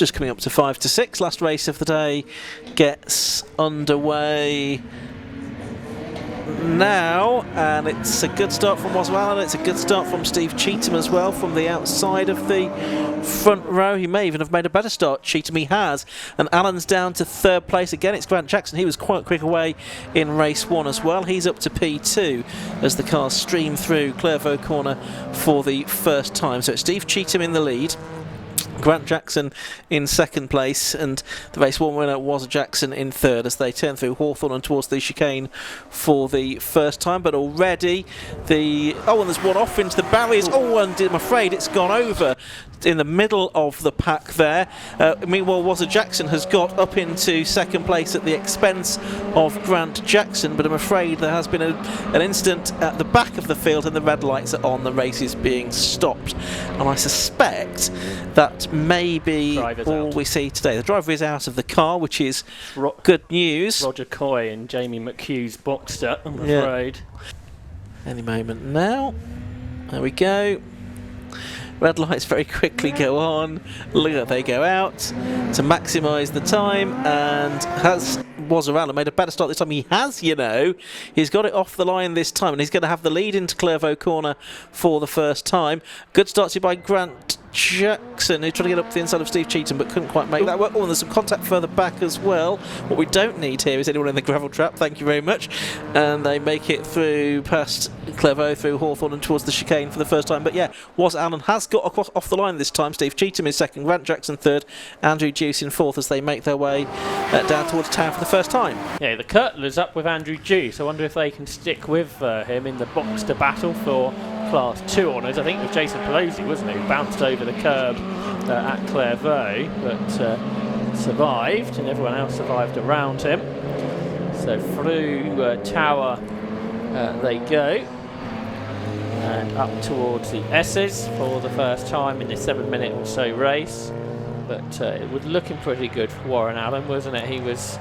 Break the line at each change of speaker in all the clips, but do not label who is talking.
just coming up to 5 to 6. Last race of the day gets underway now, and it's a good start from Was Allen. It's a good start from Steve Cheetham as well, from the outside of the front row. He may even have made a better start, Cheetham. He has, and Allen's down to third place again. It's Grant Jackson. He was quite quick away in race 1 as well. He's up to P2 as the cars stream through Clairvaux corner for the first time. So it's Steve Cheetham in the lead, Grant Jackson in second place, and the race 1 winner was Jackson in third as they turn through Hawthorn and towards the chicane for the first time. But already and there's one off into the barriers. And I'm afraid it's gone over in the middle of the pack there. Meanwhile, Was Jackson has got up into second place at the expense of Grant Jackson, but I'm afraid there has been an incident at the back of the field and the red lights are on. The race is being stopped, and I suspect that may be all we see today. The driver is out of the car, which is good news.
Roger Coy and Jamie McHugh's boxed up, I'm afraid.
Any moment now. There we go. Red lights very quickly go on. Look at they go out to maximise the time, and Was Allen made a better start this time. He has, he's got it off the line this time, and he's going to have the lead into Clairvaux corner for the first time. Good start by Grant Jackson, who tried to get up to the inside of Steve Cheetham but couldn't quite make that work. And there's some contact further back as well. What we don't need here is anyone in the gravel trap, thank you very much. And they make it through past Clairvaux, through Hawthorn and towards the chicane for the first time. But Was Allen has got off the line this time. Steve Cheetham is second, Grant Jackson third, Andrew Deuce in fourth as they make their way down towards town for the first time.
Yeah, the Kirtler's up with Andrew Deuce. I wonder if they can stick with him in the Boxster battle for Class 2 honours. I think it was Jason Pelosi, wasn't it, who bounced over the curb at Clairvaux, but survived, and everyone else survived around him. So through Tower they go, and up towards the S's for the first time in this 7-minute or so race. But it was looking pretty good for Warren Allen, wasn't it? He was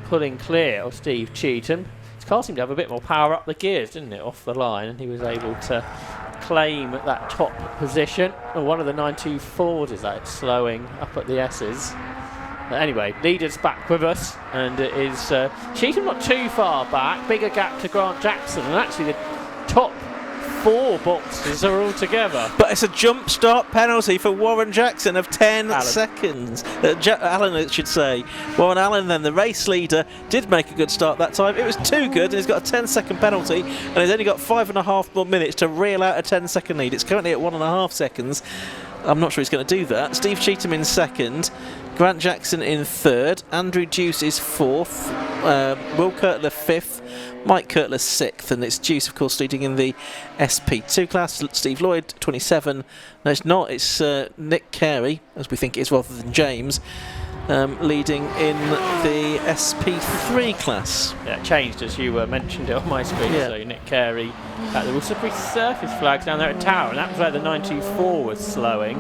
pulling clear of Steve Cheetham. His car seemed to have a bit more power up the gears, didn't it, off the line, and he was able to claim that top position. One of the 924s is that, slowing up at the S's. Anyway, leaders back with us, and it is Cheetham not too far back, bigger gap to Grant Jackson, and actually the top 4 boxes are all together.
But it's a jump start penalty for Warren Jackson of 10 seconds. Allen, it should say. Warren Allen, then the race leader, did make a good start that time. It was too good, and he's got a 10-second penalty, and he's only got 5.5 more minutes to reel out a 10-second lead. It's currently at 1.5 seconds. I'm not sure he's going to do that. Steve Cheetham in second, Grant Jackson in third, Andrew Deuce is fourth, Will Kirtler fifth, Mike Kirtler sixth, and it's Deuce, of course, leading in the SP2 class. Steve Lloyd 27. No, it's not. It's Nick Carey, as we think it is, rather than James, leading in the SP3 class.
Yeah, it changed as you mentioned it on my screen.
Yeah.
So Nick Carey at the slippery surface flags down there at Tower, and that was where the 924 was slowing,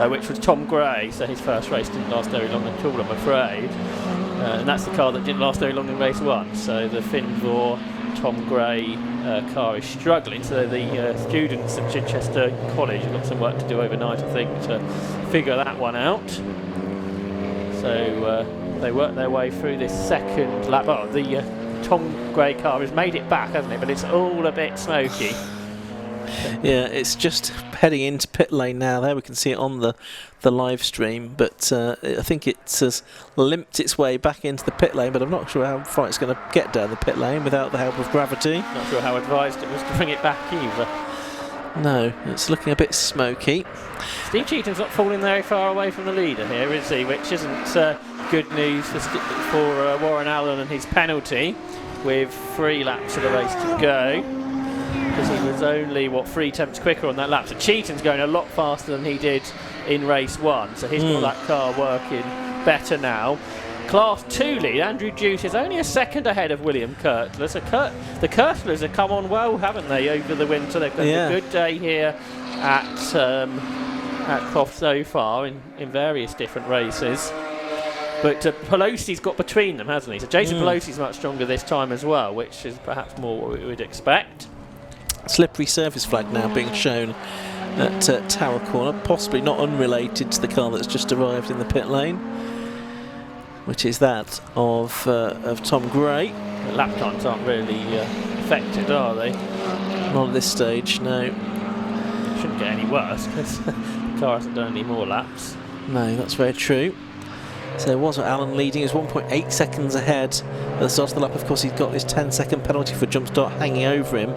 which was Tom Gray. So his first race didn't last very long at all, I'm afraid. And that's the car that didn't last very long in race 1. So the Finvor Tom Gray car is struggling. So the students at Chichester College have got some work to do overnight, I think, to figure that one out. So they work their way through this second lap. Oh, the Tom Gray car has made it back, hasn't it? But it's all a bit smoky.
Yeah, it's just heading into pit lane now. There we can see it on the live stream, but I think it has limped its way back into the pit lane, but I'm not sure how far it's going to get down the pit lane without the help of gravity.
Not sure how advised it was to bring it back either.
No, it's looking a bit smoky.
Steve Cheetham's not falling very far away from the leader here, is he? Which isn't good news for Warren Allen and his penalty, with 3 laps of the race to go. Because he was only, 3 tenths quicker on that lap. So Cheetham's going a lot faster than he did in race 1. So he's got that car working better now. Class 2 lead, Andrew Deuce is only a second ahead of William Kirtler. So the Kirtlers have come on well, haven't they, over the winter? They've had a good day here at Croft so far in various different races. But Pelosi's got between them, hasn't he? So Jason Pelosi's much stronger this time as well, which is perhaps more what we would expect.
Slippery surface flag now being shown at Tower Corner, possibly not unrelated to the car that's just arrived in the pit lane, which is that of Tom Gray.
The lap times aren't really affected, are they?
Not at this stage, no.
It shouldn't get any worse because the car hasn't done any more laps.
No, that's very true. So there was Allen leading. He was 1.8 seconds ahead at the start of the lap. Of course, he's got this 10-second penalty for jump start hanging over him.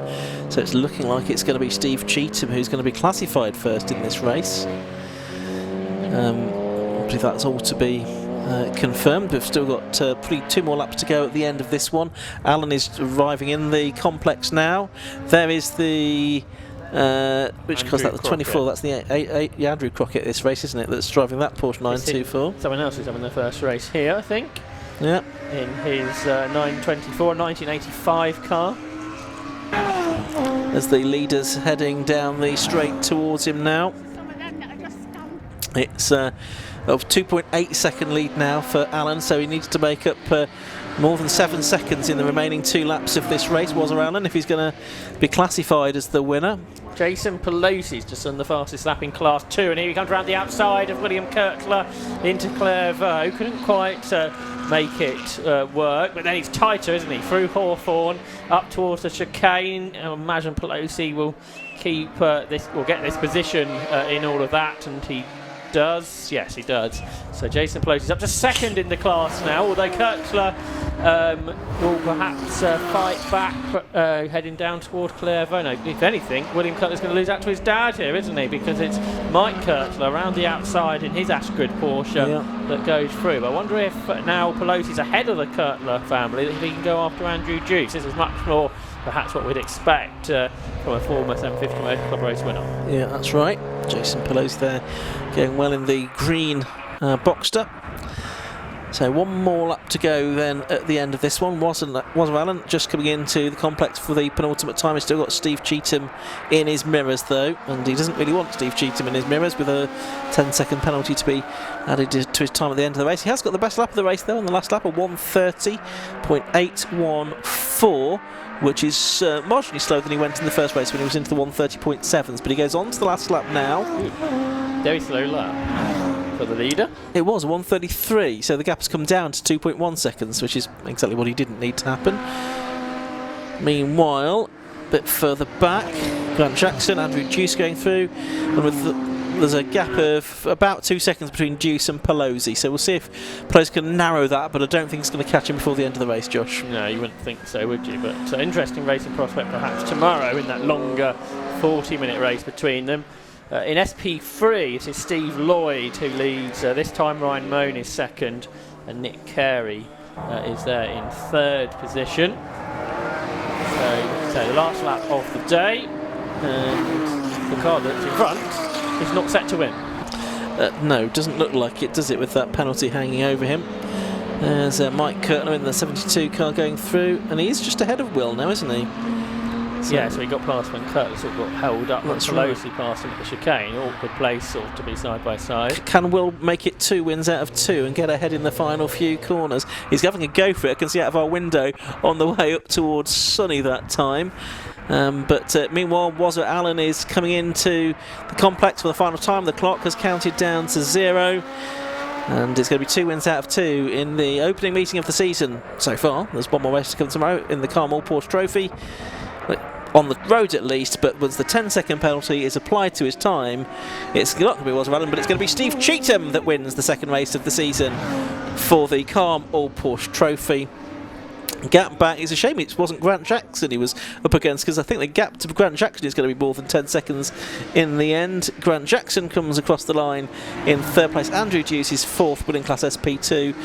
So it's looking like it's going to be Steve Cheetham who's going to be classified first in this race. I believe that's all to be confirmed. We've still got probably 2 more laps to go at the end of this one. Allen is arriving in the complex now. There is the which car's that? The 24. That's the Andrew Crockett this race, isn't it? That's driving that Porsche 924.
Someone else who's having their first race here, I think.
Yeah.
In his 924 1985 car.
As the leader's heading down the straight towards him now. It's of 2.8 second lead now for Allen, so he needs to make up more than 7 seconds in the remaining 2 laps of this race, was Allen, if he's going to be classified as the winner.
Jason Pelosi's just done the fastest lap in Class 2, and here he comes around the outside of William Kirkler into Clairvaux. Couldn't quite make it work, but then he's tighter, isn't he? Through Hawthorne, up towards the chicane. I imagine Pelosi will keep will get this position in all of that, and he does. Yes, he does. So Jason Pelosi's up to second in the class now, although Kirkler will perhaps fight back heading down toward Clairvaux. No, if anything, William Kirkler's going to lose out to his dad here, isn't he? Because it's Mike Kirkler around the outside in his Ashgrid Porsche that goes through. But I wonder if now Pelosi's ahead of the Kirkler family, that he can go after Andrew Dukes. This is much more perhaps what we'd expect from a former 750 Motor Club race winner.
Yeah, that's right. Jason Pelosi there going well in the green Boxster. So 1 more lap to go then at the end of this one. Was Allen just coming into the complex for the penultimate time. He's still got Steve Cheetham in his mirrors though, and he doesn't really want Steve Cheetham in his mirrors with a 10-second penalty to be added to his time at the end of the race. He has got the best lap of the race though, on the last lap, a 1:30.814, which is marginally slower than he went in the first race when he was into the 1:30.7s, but he goes on to the last lap now.
Very slow lap for the leader.
It was 1:33, so the gap has come down to 2.1 seconds, which is exactly what he didn't need to happen. Meanwhile, a bit further back, Grant Jackson, Andrew Deuce going through, and there's a gap of about 2 seconds between Deuce and Pelosi, so we'll see if Pelosi can narrow that, but I don't think it's going to catch him before the end of the race, Josh.
No, you wouldn't think so, would you? But interesting racing prospect perhaps tomorrow in that longer 40-minute race between them. In SP3, it is Steve Lloyd who leads. This time Ryan Moan is second, and Nick Carey is there in 3rd position. So the last lap of the day, and the car that's in front is not set to win.
No, doesn't look like it, does it, with that penalty hanging over him. There's Mike Kirtner in the 72 car going through, and he's just ahead of Will now, isn't he?
So yeah, so he got past when Kirtner sort of got held up.
That's
Pelosi
right.
passed him at the chicane. Awkward place sort of to be side by side.
Can Will make it 2 wins out of 2 and get ahead in the final few corners? He's having a go for it. I can see out of our window on the way up towards Sunny that time. But meanwhile, Wazza Allen is coming into the complex for the final time. The clock has counted down to 0. And it's going to be 2 wins out of 2 in the opening meeting of the season so far. There's 1 more race to come tomorrow in the Carmel Porsche Trophy. On the road at least, but once the 10-second penalty is applied to his time, it's not going to be Wazza Allen, but it's going to be Steve Cheetham that wins the 2nd race of the season for the Carmel Porsche Trophy. Gap back. It's a shame it wasn't Grant Jackson he was up against, because I think the gap to Grant Jackson is going to be more than 10 seconds in the end. Grant Jackson comes across the line in 3rd place. Andrew Deuce is 4th, winning Class SP2.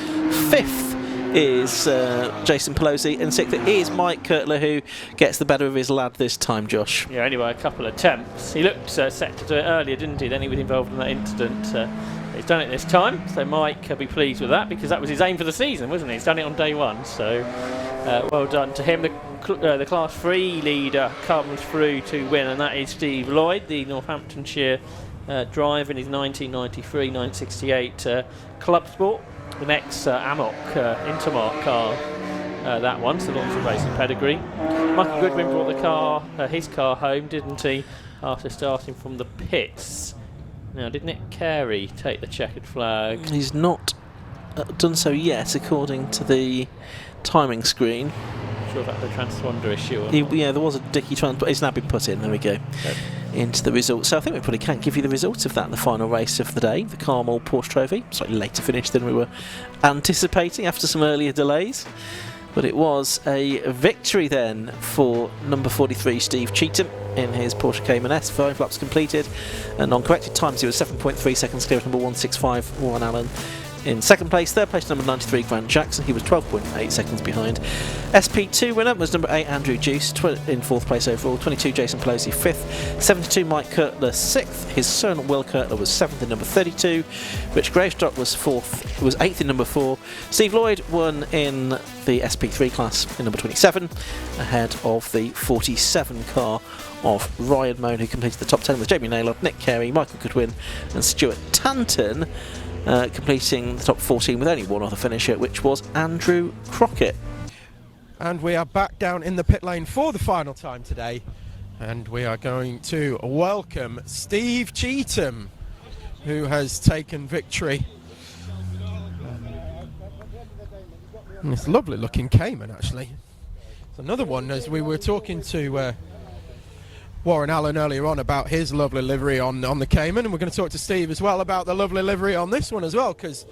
5th is Jason Pelosi, and 6th is Mike Kirtler, who gets the better of his lad this time, Josh.
Yeah, anyway, a couple of attempts. He looked set to do it earlier, didn't he? Then he was involved in that incident. He's done it this time, so Mike will be pleased with that, because that was his aim for the season, wasn't he? He's done it on day 1, so well done to him. The Class 3 leader comes through to win, and that is Steve Lloyd, the Northamptonshire driver in his 1993 968 Club Sport. The next Amok Intermark car, that one, so lots of racing pedigree. Michael Goodwin brought the car, his car home, didn't he, after starting from the pits. Now, did Nick Carey take the checkered flag?
He's not done so yet, according to the timing screen.
Not sure about the transponder issue. Or
Yeah, there was a dicky transponder. It's now been put in. There we go.
Okay.
Into the results. So I think we probably can give you the results of that, the final race of the day, the Carmel Porsche Trophy. Slightly later finish than we were anticipating after some earlier delays. But it was a victory then for number 43, Steve Cheetham, in his Porsche Cayman S. 5 laps completed, and on corrected times he was 7.3 seconds clear of number 165, Warren Allen. In second place, third place number 93, Grant Jackson. He was 12.8 seconds behind. SP2 winner was number 8, Andrew Juice, in fourth place overall. 22, Jason Pelosi, fifth. 72, Mike Kurtler, sixth. His son, Will Kurtler, was seventh in number 32. Rich Gravestock was eighth in number 4. Steve Lloyd won in the SP3 class in number 27, ahead of the 47 car of Ryan Moan, who completed the top 10 with Jamie Naylor, Nick Carey, Michael Goodwin and Stuart Tanton, completing the top 14 with only one other finisher, which was Andrew Crockett.
And we are back down in the pit lane for the final time today, and we are going to welcome Steve Cheetham, who has taken victory. And it's a lovely looking Cayman, actually. It's another one, as we were talking to Warren Allen earlier on about his lovely livery on the Cayman, and we're going to talk to Steve as well about the lovely livery on this one as well, because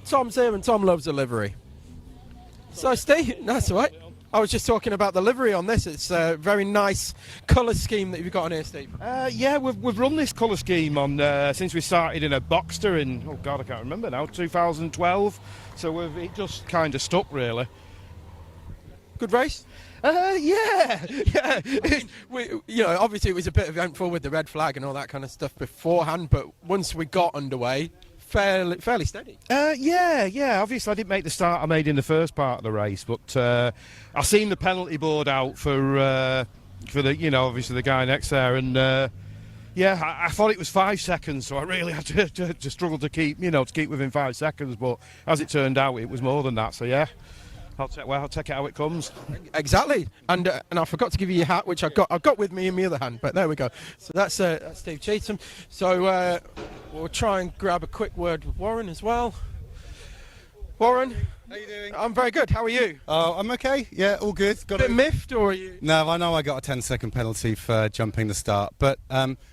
Tom's here and Tom loves a livery. So Steve, that's all right. I was just talking about the livery on this. It's a very nice colour scheme that you've got on here, Steve.
Yeah, we've run this colour scheme on since we started in a Boxster in, oh God, I can't remember now, 2012. So it just kind of stuck, really.
Good race? Yeah. Obviously it was a bit eventful with the red flag and all that kind of stuff beforehand, but once we got underway, fairly steady.
Yeah. Obviously, I didn't make the start I made in the first part of the race, but I seen the penalty board out for the, obviously the guy next there, and I thought it was 5 seconds, so I really had to struggle to keep within 5 seconds. But as it turned out, it was more than that. So yeah. I'll take it how it comes.
Exactly, and I forgot to give you your hat, which I've got with me in my other hand. But there we go. So that's Steve Cheetham. So we'll try and grab a quick word with Warren as well. Warren,
how you doing?
I'm very good. How are you?
I'm okay. Yeah, all good.
A bit miffed, or are you?
No, I know I got a 10-second penalty for jumping the start, but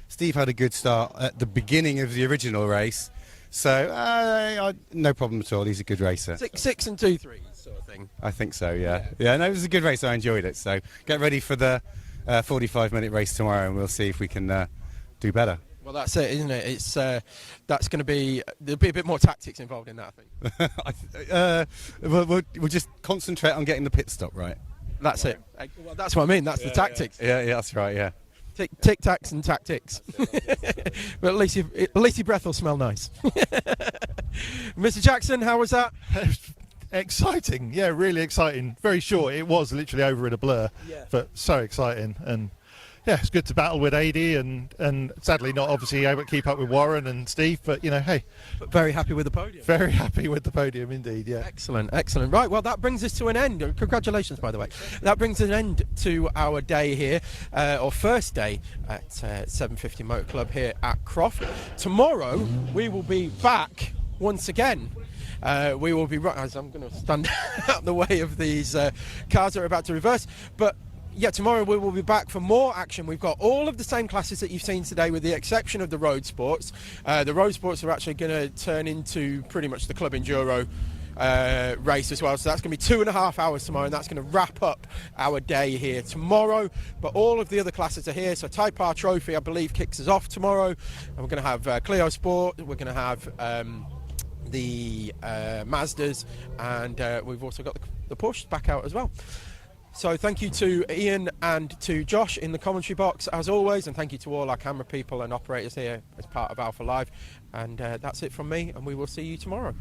Steve had a good start at the beginning of the original race, so no problem at all. He's a good racer.
6 and 2 3. Sort of thing.
I think so, yeah. No, it was a good race. I enjoyed it. So get ready for the 45-minute race tomorrow, and we'll see if we can do better.
Well, that's it, isn't it? It's that's going to be there'll be a bit more tactics involved in that, I think.
We'll just concentrate on getting the pit stop right.
That's it. Well, that's what I mean. That's the tactics.
Yeah, that's right. Yeah.
Tic tacs and tactics. But at least your breath will smell nice. Mr. Jackson, how was that?
Exciting, yeah, really exciting. Very short. It was literally over in a blur, but so exciting. And yeah, it's good to battle with AD and sadly not obviously able to keep up with Warren and Steve, but hey.
But very happy with the podium.
Very happy with the podium indeed, yeah.
Excellent. Right, well that brings us to an end. Congratulations, by the way. That brings an end to our day here, or first day at 750 Motor Club here at Croft. Tomorrow we will be back once again. We will be as I'm going to stand out the way of these cars that are about to reverse, but yeah, tomorrow we will be back for more action. We've got all of the same classes that you've seen today, with the exception of the road sports. The road sports are actually going to turn into pretty much the Club Enduro race as well, so that's going to be 2.5 hours tomorrow, and that's going to wrap up our day here tomorrow. But all of the other classes are here, so Type R Trophy I believe kicks us off tomorrow, and we're going to have Clio Sport, we're going to have the Mazdas, and we've also got the Porsches back out as well. So thank you to Ian and to Josh in the commentary box as always, and thank you to all our camera people and operators here as part of Alpha Live. And that's it from me, and we will see you tomorrow.